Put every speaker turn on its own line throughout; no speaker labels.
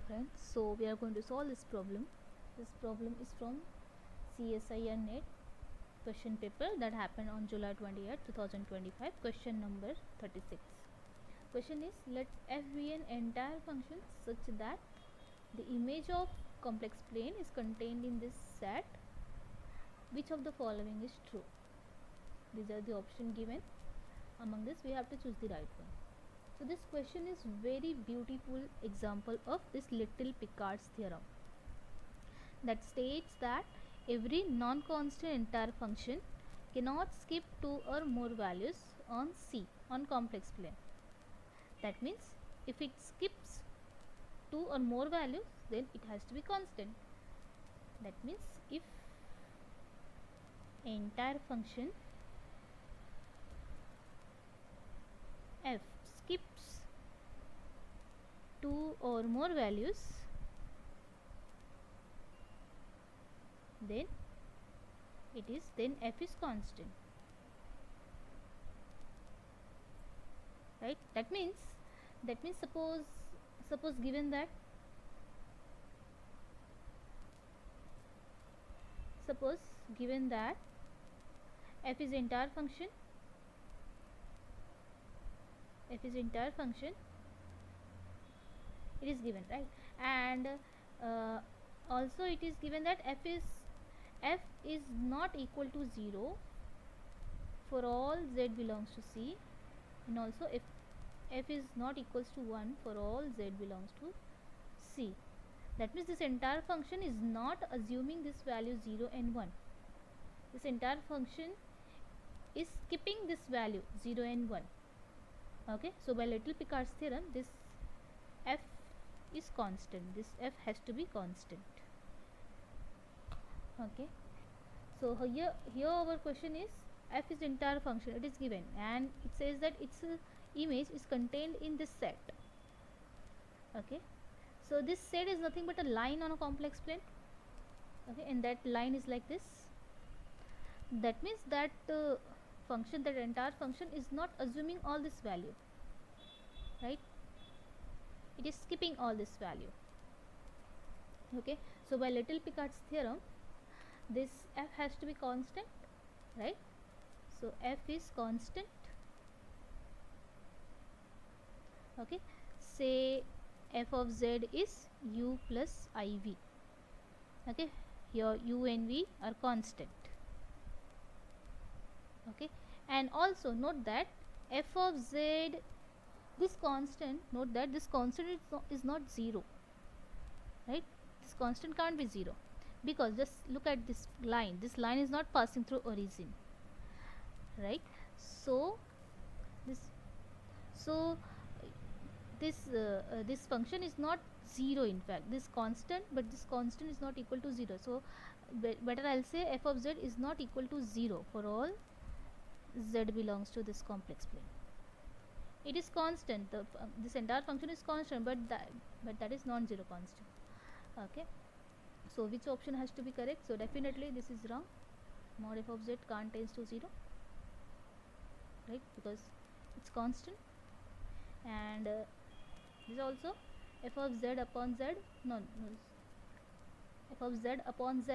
friends, so we are going to solve this problem. This problem is from CSIR net question paper that happened on July 28, 2025. Question number 36. Question is, let f be an entire function such that the image of complex plane is contained in this set. Which of the following is true? These are the options given. Among this we have to choose the right one. So this question is very beautiful example of this little Picard's theorem that states that every non-constant entire function cannot skip 2 or more values on C on complex plane. That means if it skips 2 or more values, then it has to be constant. That means if entire function f skips 2 or more values, then f is constant, right? That means suppose given that f is entire function, it is given, right? And also it is given that f is not equal to 0 for all z belongs to C, and also if f is not equals to 1 for all z belongs to C. That means this entire function is not assuming this value 0 and 1. This entire function is skipping this value 0 and 1. Okay, so by little Picard's theorem, this f is constant. This f has to be constant. Okay, so here our question is, f is entire function, it is given, and it says that its image is contained in this set. Okay, so this set is nothing but a line on a complex plane. Okay, and that line is like this. That means that function, that entire function is not assuming all this value, right? It is skipping all this value. Okay, so by little Picard's theorem, this f has to be constant, right? So f is constant. Okay, say f of z is u plus iv. Okay, here u and v are constant. Okay, and also note that f of z, this constant, note that this constant is not 0, right? This constant can't be 0, because just look at this line is not passing through origin, right? So this function is not 0, in fact this constant, but this constant is not equal to 0. So better I'll say f of z is not equal to 0 for all z belongs to this complex plane. It is constant, this entire function is constant, but that is non-zero constant. Okay, so which option has to be correct? So definitely this is wrong. Mod f of z can't tends to 0, right, because it's constant. And this also f of z upon z, f of z upon z,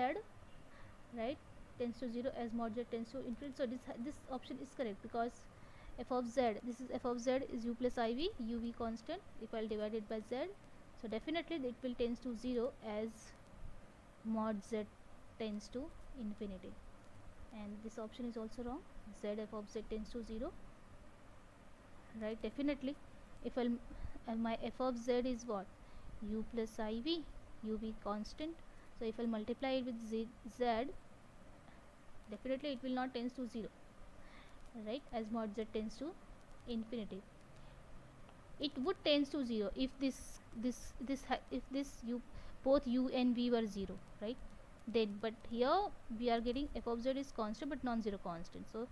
right, tends to 0 as mod z tends to infinity. So this option is correct, because f of z, this is f of z is u plus iv, uv constant. If I'll divide it by z, so definitely it will tends to 0 as mod z tends to infinity. And this option is also wrong. Z f of z tends to 0, right? Definitely if my f of z is what, u plus iv, uv constant. So if I'll multiply it with z, definitely it will not tends to 0, right, as mod z tends to infinity. It would tends to 0 if both u and v were 0, right? Then, but here we are getting f of z is constant but non-zero constant. So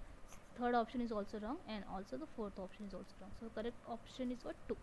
third option is also wrong, and also the fourth option is also wrong. So correct option is what, 2.